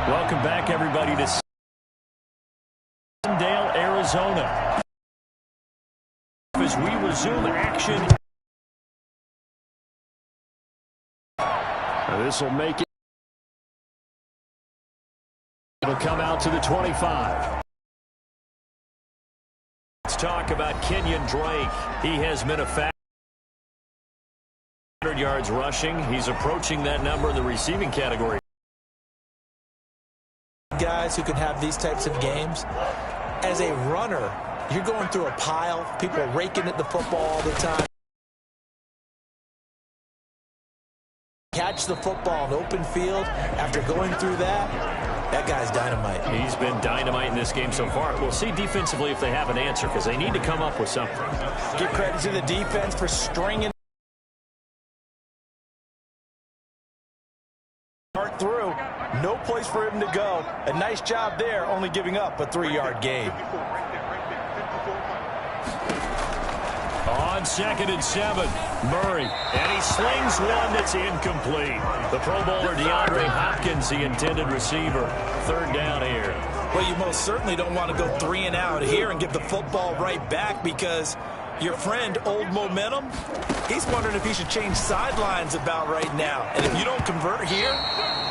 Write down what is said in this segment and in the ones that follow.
Welcome back, everybody, to Dale, Arizona. As we resume action. This will make it. It'll come out to the 25. Let's talk about Kenyon Drake. He has been a factor. 100 yards rushing. He's approaching that number in the receiving category. Guys who can have these types of games. As a runner, you're going through a pile. People are raking at the football all the time. Catch the football in open field after going through that. That guy's dynamite. He's been dynamite in this game so far. We'll see defensively if they have an answer because they need to come up with something. Give credit to the defense for stringing through. No place for him to go. A nice job there, only giving up a 3-yard gain. On 2nd and 7, Murray. And he slings one that's incomplete. The Pro Bowler DeAndre Hopkins, the intended receiver. 3rd down here. Well, you most certainly don't want to go 3 and out here and give the football right back because your friend, Old Momentum, he's wondering if he should change sidelines about right now. And if you don't convert here,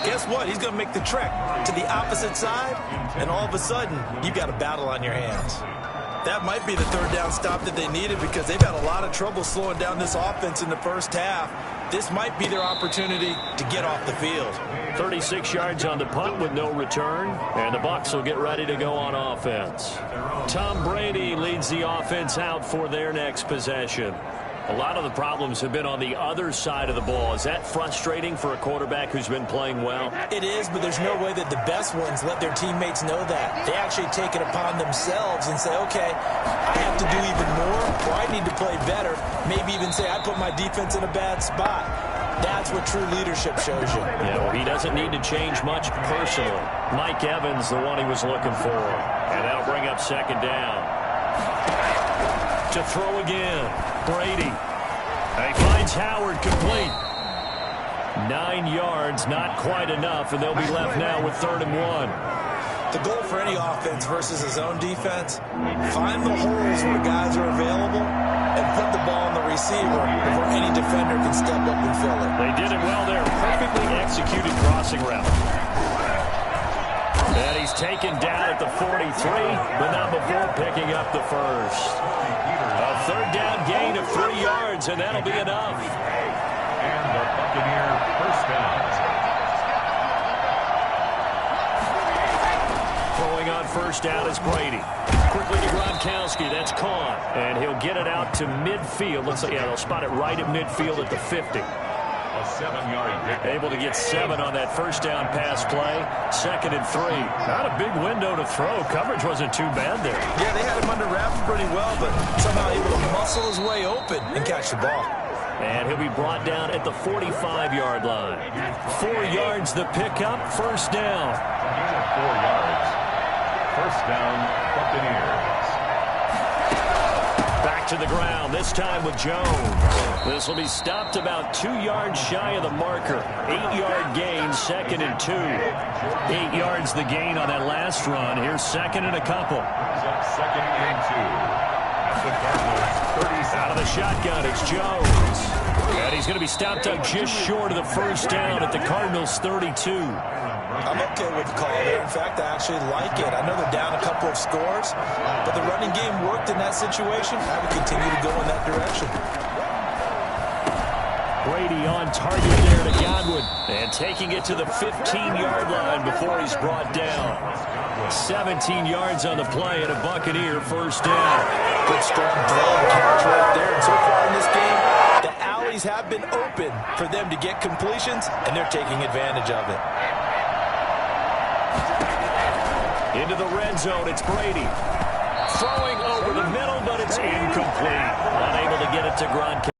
guess what? He's going to make the trek to the opposite side, and all of a sudden, you've got a battle on your hands. That might be the 3rd down stop that they needed because they've had a lot of trouble slowing down this offense in the first half. This might be their opportunity to get off the field. 36 yards on the punt with no return, and the Bucs will get ready to go on offense. Tom Brady leads the offense out for their next possession. A lot of the problems have been on the other side of the ball. Is that frustrating for a quarterback who's been playing well? It is, but there's no way that the best ones let their teammates know that. They actually take it upon themselves and say, okay, I have to do even more, or I need to play better. Maybe even say, I put my defense in a bad spot. That's what true leadership shows you. Yeah, well, he doesn't need to change much personally. Mike Evans, the one he was looking for. And that'll bring up 2nd down. To throw again. Brady. He finds Howard complete. 9 yards, not quite enough, and they'll be left now with 3rd and 1. The goal for any offense versus his own defense, find the holes where guys are available and put the ball on the receiver before any defender can step up and fill it. They did it well there. Perfectly executed crossing route. And he's taken down at the 43, but not before picking up the first. A 3rd down gain of 3 yards, and that'll be enough. And the Buccaneer first down. Throwing on 1st down is Brady. Quickly to Gronkowski. That's caught. And he'll get it out to midfield. Looks like, yeah, they'll spot it right at midfield at the 50. A 7-yard pick. Able to get 7 on that 1st down pass play. 2nd and 3. Not a big window to throw. Coverage wasn't too bad there. Yeah, they had him under wraps pretty well, but somehow able to muscle his way open and catch the ball. And he'll be brought down at the 45-yard line. 4 yards the pickup. 1st down. 4 yards. 1st down, Buccaneers. Back to the ground, this time with Jones. This will be stopped about 2 yards shy of the marker. 8-yard gain, 2nd and 2. 8 yards the gain on that last run. Here's 2nd and a couple. 2nd and 2. At the Cardinals, 30. Out of the shotgun, it's Jones. And he's going to be stopped up just short of the 1st down at the Cardinals' 32. I'm okay with the call there. In fact, I actually like it. I know they're down a couple of scores, but the running game worked in that situation. I would continue to go in that direction. Brady on target there to Godwin. And taking it to the 15-yard line before he's brought down. 17 yards on the play and a Buccaneer 1st down. Good strong throw and catch right there. And so far in this game, the alleys have been open for them to get completions, and they're taking advantage of it. Into the red zone, it's Brady. Throwing over the middle, but it's incomplete. Unable to get it to Gronkowski.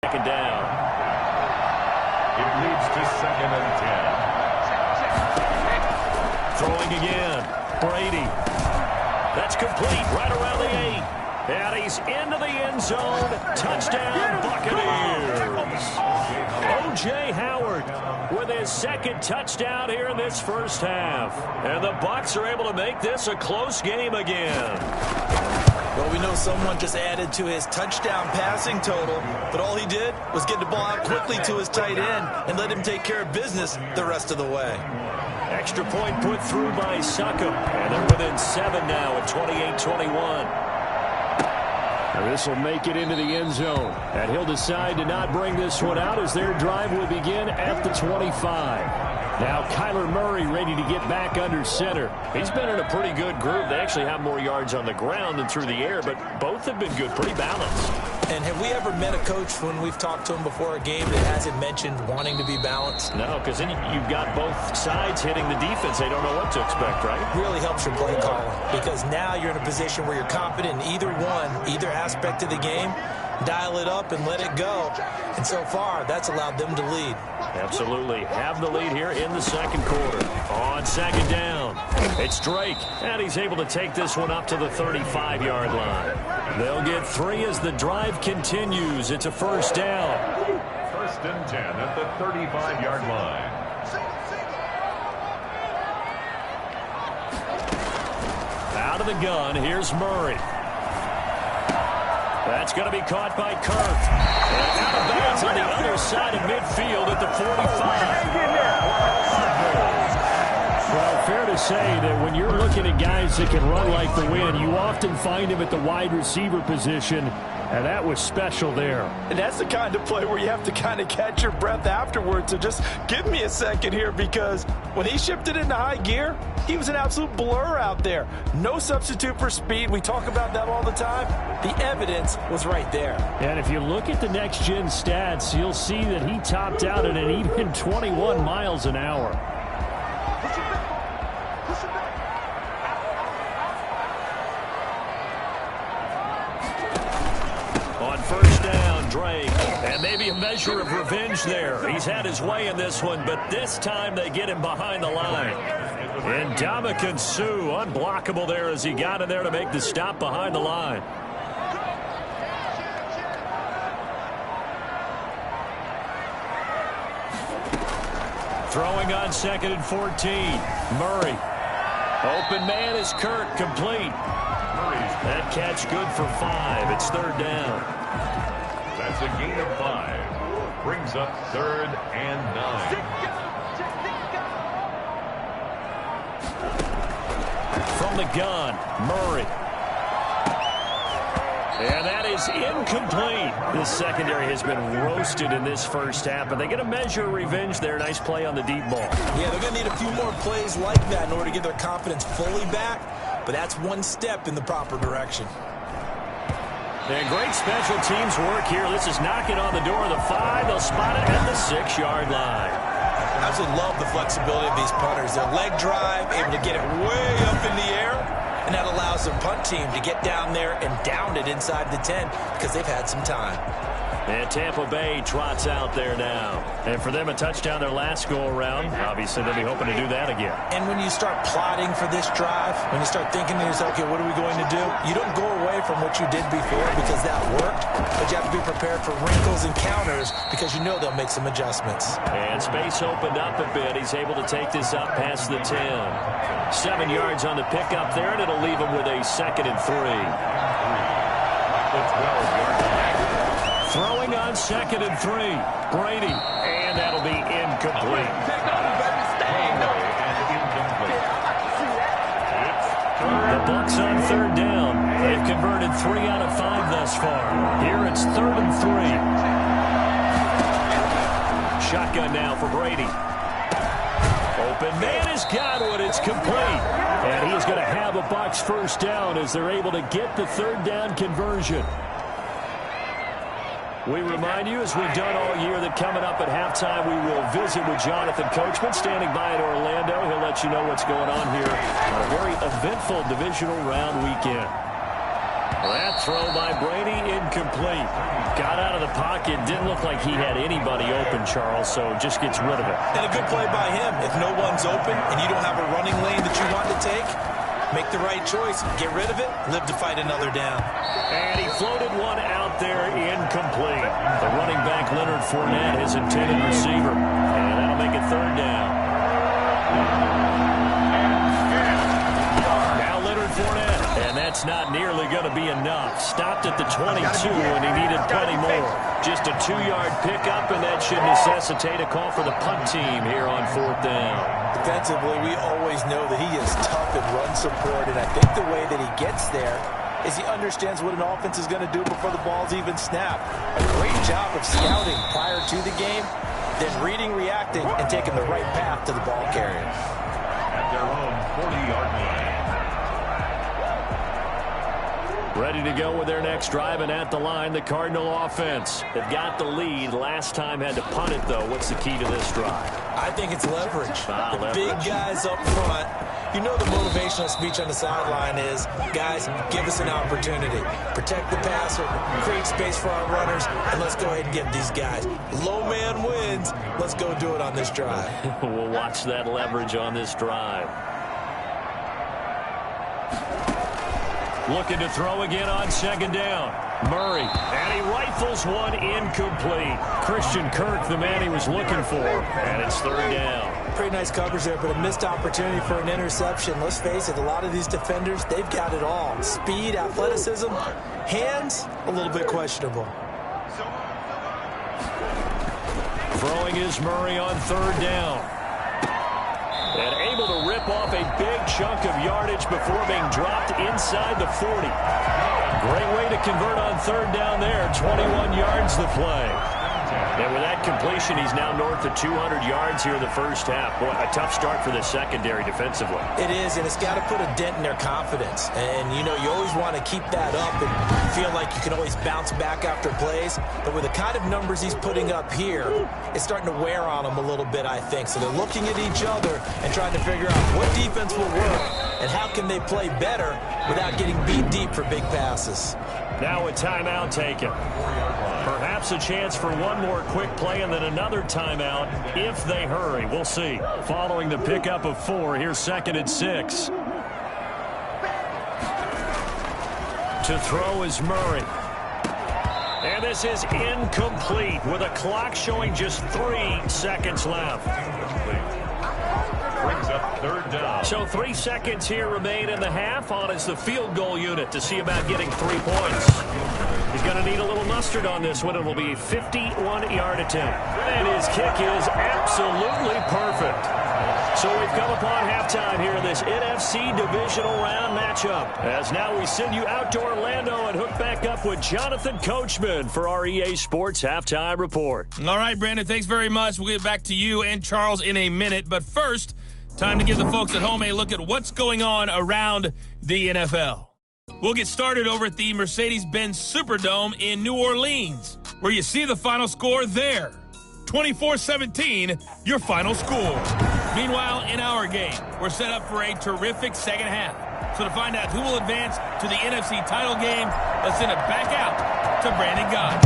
2nd down. It leads to 2nd and 10. Throwing again. Brady. That's complete right around the 8. And he's into the end zone. Touchdown, Buccaneers. O.J. Howard with his second touchdown here in this first half. And the Bucs are able to make this a close game again. Well, we know someone just added to his touchdown passing total, but all he did was get the ball out quickly to his tight end and let him take care of business the rest of the way. Extra point put through by Succop, and they're within 7 now at 28-21. This will make it into the end zone, and he'll decide to not bring this one out as their drive will begin at the 25. Now Kyler Murray ready to get back under center. He's been in a pretty good group. They actually have more yards on the ground than through the air, but both have been good, pretty balanced. And have we ever met a coach when we've talked to him before a game that hasn't mentioned wanting to be balanced? No, because then you've got both sides hitting the defense. They don't know what to expect, right? Really helps your play calling, because now you're in a position where you're confident in either one, either aspect of the game. Dial it up and let it go. And so far, that's allowed them to lead. Absolutely. Have the lead here in the second quarter. On second down, it's Drake. And he's able to take this one up to the 35-yard line. They'll get 3 as the drive continues. It's a first down. First and 10 at the 35-yard line. Out of the gun, here's Murray. That's going to be caught by Kirk. And out of bounds on the other side of midfield at the 45. Well, fair to say that when you're looking at guys that can run like the wind, you often find him at the wide receiver position, and that was special there. And that's the kind of play where you have to kind of catch your breath afterwards. So just give me a second here, because when he shifted into high gear, he was an absolute blur out there. No substitute for speed. We talk about that all the time. The evidence was right there. And if you look at the next-gen stats, you'll see that he topped out at an even 21 miles an hour. On first down, Drake. And maybe a measure of revenge there. He's had his way in this one, but this time they get him behind the line. And Ndamukong Suh, unblockable there as he got in there to make the stop behind the line. Throwing on second and 14. Murray. Open man is Kirk, complete. That catch good for 5. It's third down. That's a gain of 5. Brings up 3rd and 9. From the gun, Murray. And that is incomplete. The secondary has been roasted in this first half, and they get a measure of revenge there. Nice play on the deep ball. Yeah, they're going to need a few more plays like that in order to get their confidence fully back, but that's one step in the proper direction. And great special teams work here. This is knocking on the door of the 5. They'll spot it at the 6-yard line. I absolutely love the flexibility of these punters. Their leg drive, able to get it way up in the air, and that allows the punt team to get down there and down it inside the 10 because they've had some time. And Tampa Bay trots out there now. And for them, a touchdown their last go-around. Obviously, they'll be hoping to do that again. And when you start plotting for this drive, when you start thinking to yourself, okay, what are we going to do? You don't go away from what you did before because that worked, but you have to be prepared for wrinkles and counters because you know they'll make some adjustments. And space opened up a bit. He's able to take this up past the 10. 7 yards on the pickup there, and it'll leave him with a 2nd and 3. The 12-yard line. Throwing on 2nd and 3. Brady. And that'll be incomplete. The Bucs on 3rd down. They've converted 3 out of 5 thus far. Here it's 3rd and 3. Shotgun now for Brady. Open man has got it. It's complete. And he's going to have a Bucs first down as they're able to get the 3rd down conversion. We remind you, as we've done all year, that coming up at halftime, we will visit with Jonathan Coachman, standing by in Orlando. He'll let you know what's going on here on a very eventful divisional round weekend. That throw by Brady, incomplete. Got out of the pocket, didn't look like he had anybody open, Charles, so just gets rid of it. And a good play by him. If no one's open and you don't have a running lane that you want to take, Make the right choice. Get rid of it. Live to fight another down. And he floated one out there, incomplete. The running back, Leonard Fournette, his intended receiver. And that'll make it third down. Now Leonard Fournette. And that's not nearly going to be enough. Stopped at the 22, and he needed plenty more. Just a 2-yard pickup, and that should necessitate a call for the punt team here on fourth down. Defensively, we always know that he is tough in run support, and I think the way that he gets there is he understands what an offense is going to do before the ball's even snapped. A great job of scouting prior to the game, then reading, reacting, and taking the right path to the ball carrier. At their own 40-yard line. Ready to go with their next drive, and at the line, the Cardinal offense. They've got the lead. Last time had to punt it, though. What's the key to this drive? I think it's leverage. Leverage. Big guys up front. You know the motivational speech on the sideline is, guys, give us an opportunity. Protect the passer, create space for our runners, and let's go ahead and get these guys. Low man wins. Let's go do it on this drive. We'll watch that leverage on this drive. Looking to throw again on second down. Murray, and he rifles one incomplete. Christian Kirk, the man he was looking for, and it's third down. Pretty nice coverage there, but a missed opportunity for an interception. Let's face it, a lot of these defenders, they've got it all. Speed, athleticism, hands, a little bit questionable. Throwing is Murray on third down. And able to rip off a big chunk of yardage before being dropped inside the 40. Great way to convert on third down there. 21 yards the play. And with that completion, he's now north of 200 yards here in the first half. Boy, a tough start for the secondary defensively. It is, and it's got to put a dent in their confidence. And, you know, you always want to keep that up and feel like you can always bounce back after plays. But with the kind of numbers he's putting up here, it's starting to wear on them a little bit, I think. So they're looking at each other and trying to figure out what defense will work and how can they play better without getting beat deep for big passes. Now a timeout taken. Perhaps a chance for one more quick play and then another timeout if they hurry. We'll see. Following the pickup of 4, here's 2nd and 6. To throw is Murray. And this is incomplete with a clock showing just 3 seconds left. Brings up third down. So 3 seconds here remain in the half on as the field goal unit to see about getting 3 points. He's going to need a little mustard on this one. It will be a 51-yard attempt. And his kick is absolutely perfect. So we've come upon halftime here in this NFC divisional round matchup. As now we send you out to Orlando and hook back up with Jonathan Coachman for our EA Sports Halftime Report. All right, Brandon, thanks very much. We'll get back to you and Charles in a minute. But first, time to give the folks at home a look at what's going on around the NFL. We'll get started over at the Mercedes-Benz Superdome in New Orleans, where you see the final score there. 24-17, your final score. Meanwhile, in our game, we're set up for a terrific second half. So to find out who will advance to the NFC title game, let's send it back out to Brandon Gott.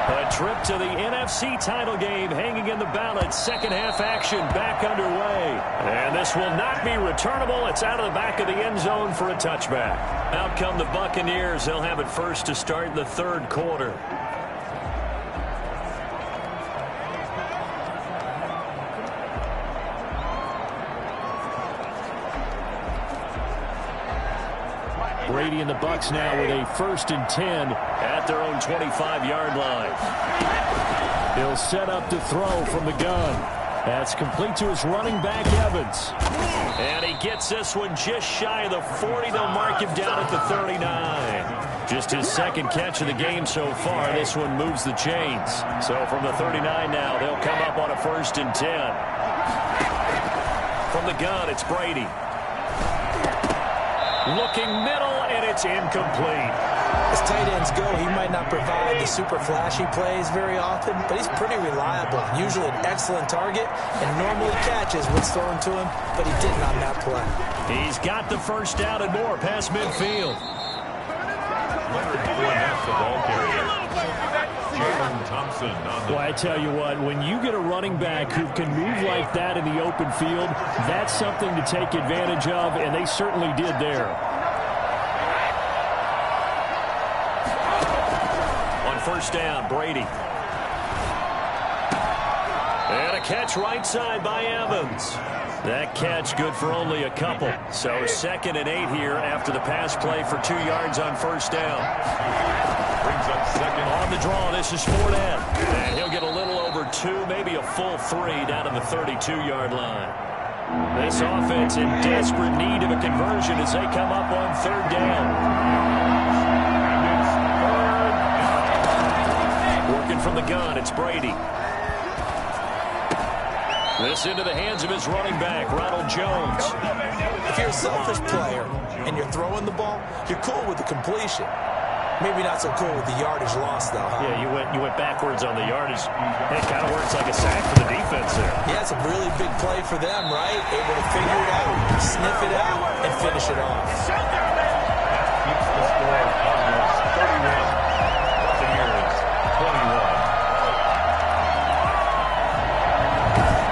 A trip to the NFC title game hanging in the balance. Second half action back underway. And this will not be returnable. It's out of the back of the end zone for a touchback. Out come the Buccaneers. They'll have it first to start the third quarter. Brady and the Bucs now with a 1st and 10 at their own 25-yard line. He'll set up to throw from the gun. That's complete to his running back, Evans. And he gets this one just shy of the 40. They'll mark him down at the 39. Just his 2nd catch of the game so far. This one moves the chains. So from the 39 now, they'll come up on a 1st and 10. From the gun, it's Brady. Looking middle, and it's incomplete. As tight ends go, he might not provide the super flashy plays very often, but he's pretty reliable. Usually an excellent target, and normally catches what's thrown to him, but he didn't on that play. He's got the first down and more past midfield. Leonard Fournette, the ball carrier. Jalen Thompson on the Well, I tell you what, when you get a running back who can move like that in the open field, that's something to take advantage of, and they certainly did there. On first down, Brady. And a catch right side by Evans. That catch good for only a couple. So 2nd and 8 here after the pass play for 2 yards on first down. brings up second. On the draw, this is Fournette. And he'll get a little over 2, maybe a full 3 down to the 32-yard line. This offense in desperate need of a conversion as they come up on 3rd down. Working from the gun, it's Brady. This into the hands of his running back, Ronald Jones. If you're a selfish player and you're throwing the ball, you're cool with the completion. Maybe not so cool with the yardage loss, though, huh? Yeah, you went backwards on the yardage. It kind of works like a sack for the defense there. Yeah, it's a really big play for them, right? Able to figure it out, sniff it out, and finish it off. Keeps the score. Cardinals 31. Buccaneers 21.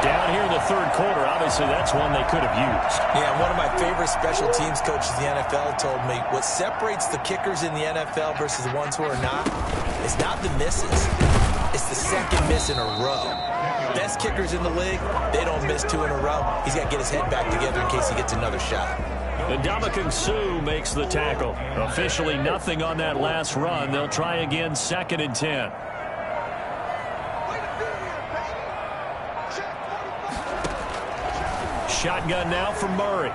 Down here in the 3rd quarter, obviously that's one they could have used. Yeah, one of my favorite special teams coaches in the NFL told me what separates the kickers in the NFL versus the ones who are not is not the misses. It's the second miss in a row. Best kickers in the league, they don't miss 2 in a row. He's got to get his head back together in case he gets another shot. And Ndamukong Suh makes the tackle. Officially nothing on that last run. They'll try again 2nd and 10. Shotgun now from Murray.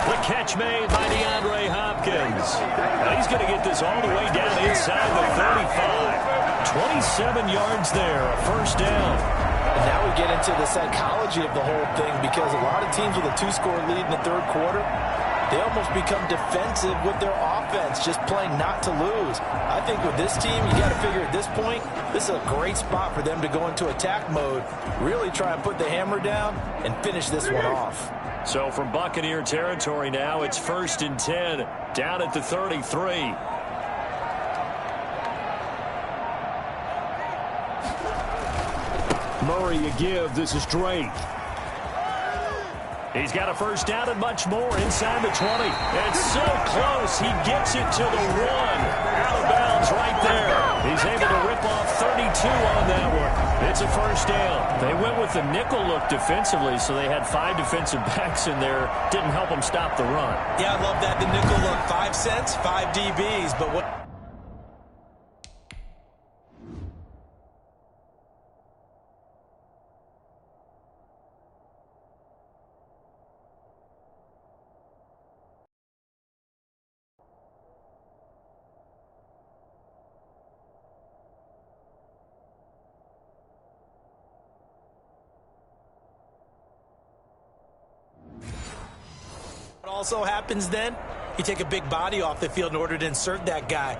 The catch made by DeAndre Hopkins. Now he's going to get this all the way down inside the 35. 27 yards there, a first down. And now we get into the psychology of the whole thing, because a lot of teams with a 2-score lead in the 3rd quarter, they almost become defensive with their offense, just playing not to lose. I think with this team, you got to figure at this point, this is a great spot for them to go into attack mode, really try and put the hammer down and finish this one off. So from Buccaneer territory now, it's 1st and 10, down at the 33. Murray a give. This is Drake. He's got a first down and much more inside the 20. It's so close. He gets it to the 1. Out of bounds right there. He's able to rip off 32 on that one. It's a first down. They went with the nickel look defensively, so they had 5 defensive backs in there. Didn't help them stop the run. Yeah, I love that. The nickel look, 5 cents, 5 DBs. But what... What also happens then, you take a big body off the field in order to insert that guy.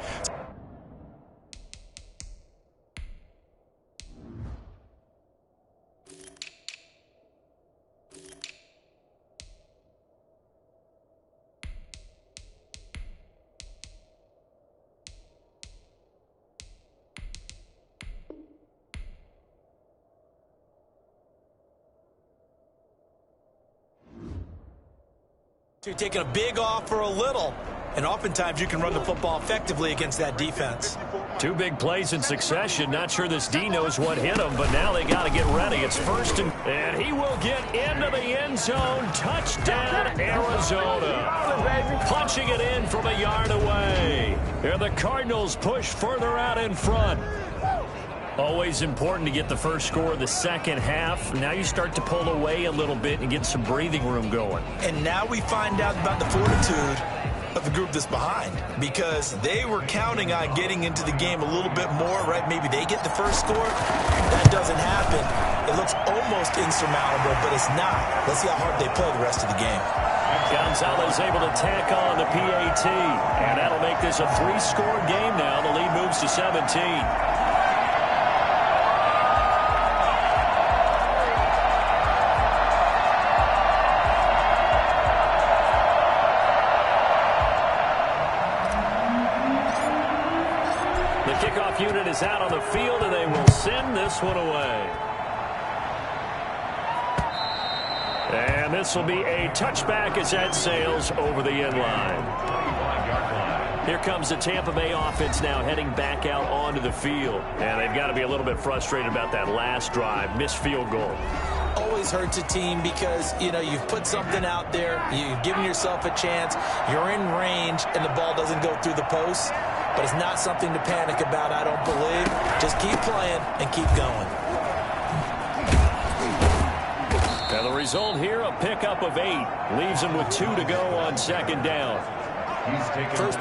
You're taking a big off for a little, and oftentimes you can run the football effectively against that defense. 2 big plays in succession. Not sure this D knows what hit him, but now they got to get ready. It's 1st and he will get into the end zone. Touchdown, Arizona. Punching it in from a yard away. And the Cardinals push further out in front. Always important to get the first score of the second half. Now you start to pull away a little bit and get some breathing room going. And now we find out about the fortitude of the group that's behind, because they were counting on getting into the game a little bit more, right? Maybe they get the first score. That doesn't happen. It looks almost insurmountable, but it's not. Let's see how hard they play the rest of the game. Gonzalez able to tack on the PAT, and that'll make this a 3-score game now. The lead moves to 17. opponent is out on the field, and they will send this one away. And this will be a touchback as that sails over the end line. Here comes the Tampa Bay offense now heading back out onto the field. And they've got to be a little bit frustrated about that last drive, missed field goal. Always hurts a team because, you know, you've put something out there, you've given yourself a chance, you're in range, and the ball doesn't go through the post. But it's not something to panic about, I don't believe. Just keep playing and keep going. And the result here, a pickup of 8. Leaves them with 2 to go on second down. He's taken First